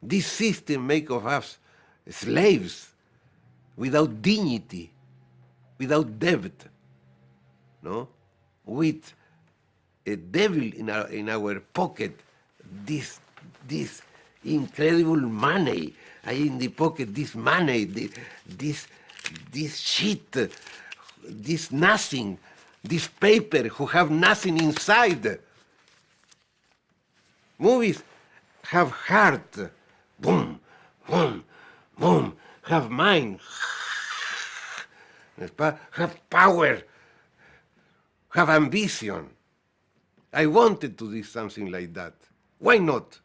This system make of us slaves without dignity, without debt, no? With a devil in our pocket, this incredible money. In the pocket, this money, this shit, this nothing, this paper who have nothing inside. Movies have heart, boom, boom, boom, have mind, have power, have ambition. I wanted to do something like that. Why not?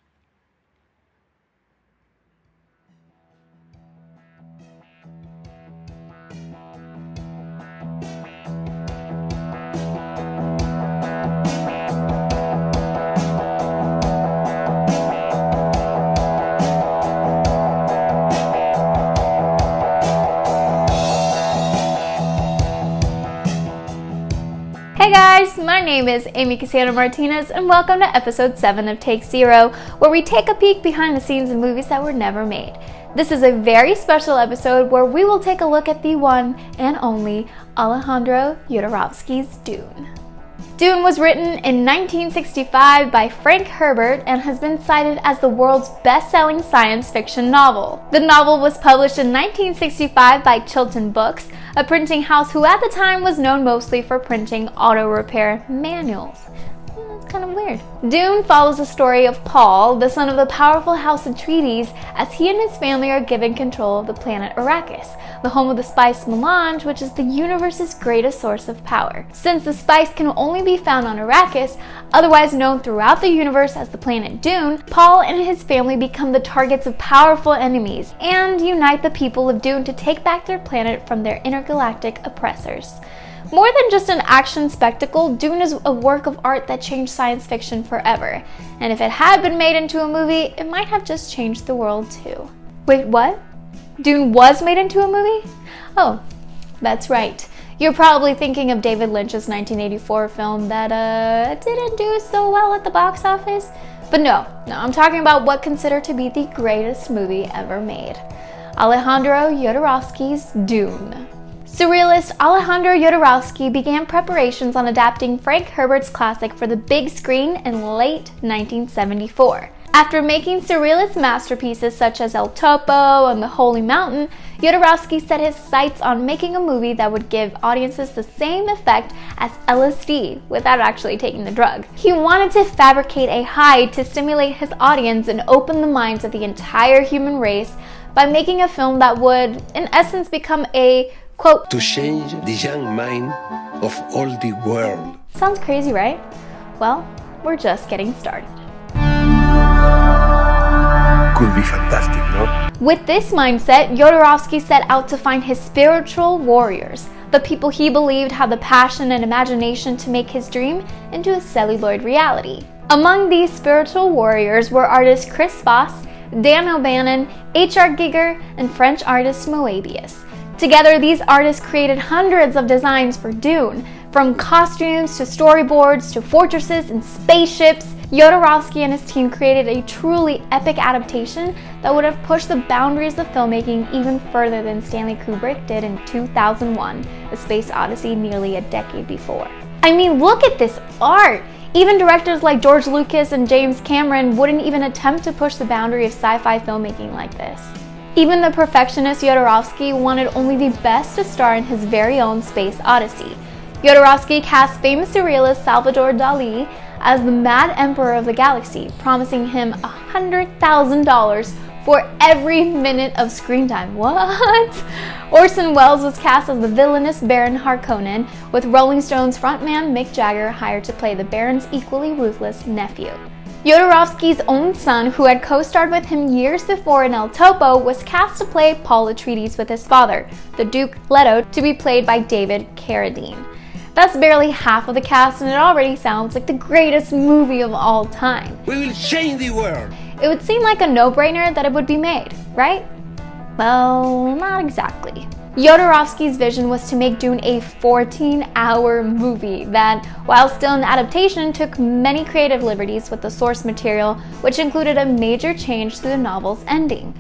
Hey guys, my name is Amy Cassandra Martinez and welcome to episode 7 of Take Zero, where we take a peek behind the scenes of movies that were never made. This is a very special episode where we will take a look at the one and only Alejandro Jodorowsky's Dune. Dune was written in 1965 by Frank Herbert and has been cited as the world's best-selling science fiction novel. The novel was published in 1965 by Chilton Books, a printing house who at the time was known mostly for printing auto repair manuals. That's kind of weird. Dune follows the story of Paul, the son of the powerful House Atreides, as he and his family are given control of the planet Arrakis, the home of the spice melange, which is the universe's greatest source of power. Since the spice can only be found on Arrakis, otherwise known throughout the universe as the planet Dune, Paul and his family become the targets of powerful enemies and unite the people of Dune to take back their planet from their intergalactic oppressors. More than just an action spectacle, Dune is a work of art that changed science fiction forever. And if it had been made into a movie, it might have just changed the world too. Wait, what? Dune was made into a movie? Oh, that's right. You're probably thinking of David Lynch's 1984 film that didn't do so well at the box office. But no, I'm talking about what considered to be the greatest movie ever made. Alejandro Jodorowsky's Dune. Surrealist Alejandro Jodorowsky began preparations on adapting Frank Herbert's classic for the big screen in late 1974. After making surrealist masterpieces such as El Topo and The Holy Mountain, Jodorowsky set his sights on making a movie that would give audiences the same effect as LSD without actually taking the drug. He wanted to fabricate a high to stimulate his audience and open the minds of the entire human race by making a film that would, in essence, become a, quote, to change the young mind of all the world. Sounds crazy, right? Well, we're just getting started. Could be fantastic, no? With this mindset, Jodorowsky set out to find his spiritual warriors, the people he believed had the passion and imagination to make his dream into a celluloid reality. Among these spiritual warriors were artist Chris Voss, Dan O'Bannon, H.R. Giger, and French artist Moebius. Together, these artists created hundreds of designs for Dune, from costumes to storyboards to fortresses and spaceships. Jodorowsky and his team created a truly epic adaptation that would have pushed the boundaries of filmmaking even further than Stanley Kubrick did in 2001, A Space Odyssey, nearly a decade before. I mean, look at this art! Even directors like George Lucas and James Cameron wouldn't even attempt to push the boundary of sci-fi filmmaking like this. Even the perfectionist Jodorowsky wanted only the best to star in his very own Space Odyssey. Jodorowsky cast famous surrealist Salvador Dali as the Mad Emperor of the Galaxy, promising him $100,000 for every minute of screen time. What? Orson Welles was cast as the villainous Baron Harkonnen, with Rolling Stones frontman Mick Jagger hired to play the Baron's equally ruthless nephew. Jodorowsky's own son, who had co-starred with him years before in El Topo, was cast to play Paul Atreides with his father, the Duke Leto, to be played by David Carradine. That's barely half of the cast, and it already sounds like the greatest movie of all time. We will change the world. It would seem like a no-brainer that it would be made, right? Well, not exactly. Jodorowsky's vision was to make Dune a 14-hour movie that, while still an adaptation, took many creative liberties with the source material, which included a major change to the novel's ending.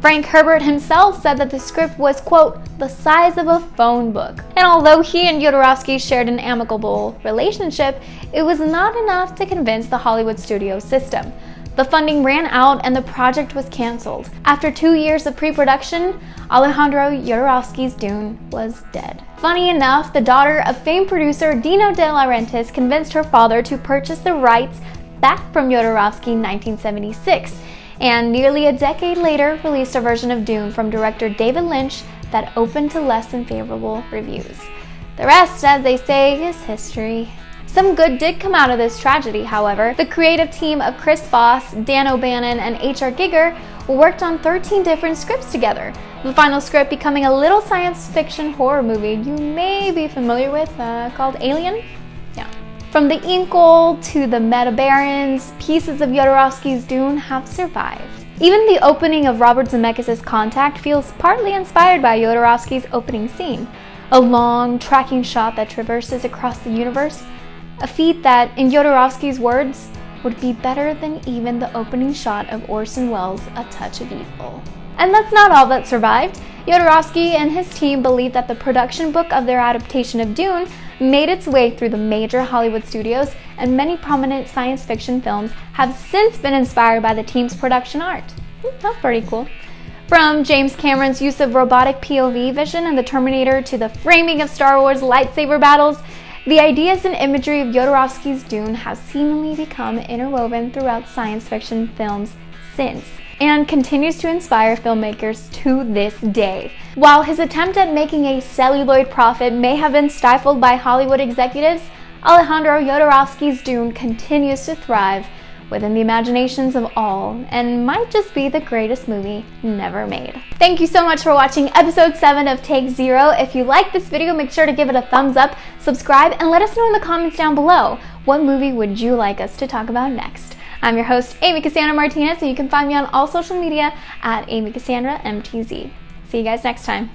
Frank Herbert himself said that the script was, quote, the size of a phone book. And although he and Jodorowsky shared an amicable relationship, it was not enough to convince the Hollywood studio system. The funding ran out and the project was canceled. After 2 years of pre-production, Alejandro Jodorowsky's Dune was dead. Funny enough, the daughter of famed producer Dino De Laurentiis convinced her father to purchase the rights back from Jodorowsky in 1976, and nearly a decade later released a version of Dune from director David Lynch that opened to less than favorable reviews. The rest, as they say, is history. Some good did come out of this tragedy, however. The creative team of Chris Voss, Dan O'Bannon, and H.R. Giger worked on 13 different scripts together, the final script becoming a little science fiction horror movie you may be familiar with called Alien. Yeah. From the Inkle to the Metabarons, pieces of Jodorowsky's Dune have survived. Even the opening of Robert Zemeckis' Contact feels partly inspired by Jodorowsky's opening scene, a long tracking shot that traverses across the universe, a feat that, in Jodorowsky's words, would be better than even the opening shot of Orson Welles' A Touch of Evil. And that's not all that survived. Jodorowsky and his team believe that the production book of their adaptation of Dune made its way through the major Hollywood studios, and many prominent science fiction films have since been inspired by the team's production art. That's pretty cool. From James Cameron's use of robotic POV vision in The Terminator to the framing of Star Wars lightsaber battles, the ideas and imagery of Jodorowsky's Dune have seemingly become interwoven throughout science fiction films since, and continues to inspire filmmakers to this day. While his attempt at making a celluloid profit may have been stifled by Hollywood executives, Alejandro Jodorowsky's Dune continues to thrive within the imaginations of all, and might just be the greatest movie never made. Thank you so much for watching episode 7 of Take Zero. If you like this video, make sure to give it a thumbs up, subscribe, and let us know in the comments down below, what movie would you like us to talk about next? I'm your host, Amy Cassandra Martinez, and you can find me on all social media at Amy Cassandra MTZ. See you guys next time.